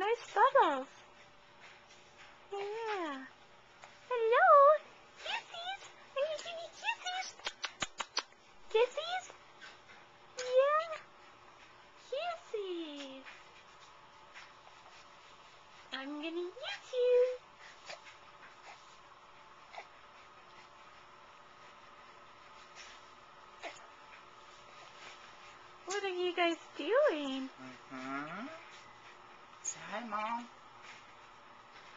nice bubbles. Yeah. Hello. Kissies. Are you giving me kisses? Kisses? Yeah. Kisses. I'm gonna get you. What are you guys doing? Say hi, Mom.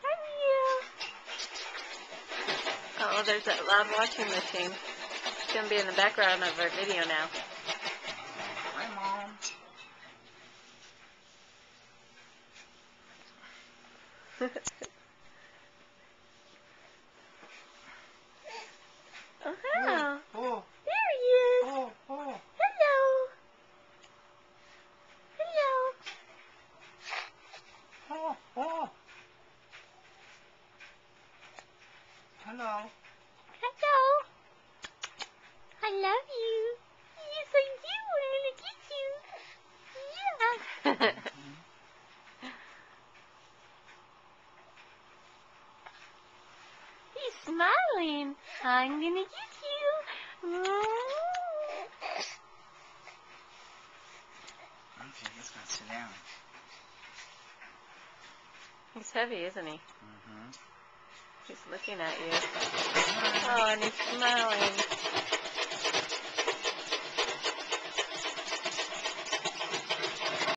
Hi, you. Oh, there's that loud washing machine. It's gonna be in the background of our video now. Hi, Mom. Oh, hello. Oh, There he is. oh, oh. Hello. Hello. Oh, oh. Hello. Hello. I love you. Yes, I do. I'm gonna get you. Yeah. He's smiling. I'm gonna get you. Okay, let's go sit down. He's heavy, isn't he? Mm-hmm. He's looking at you. Oh, and he's smiling.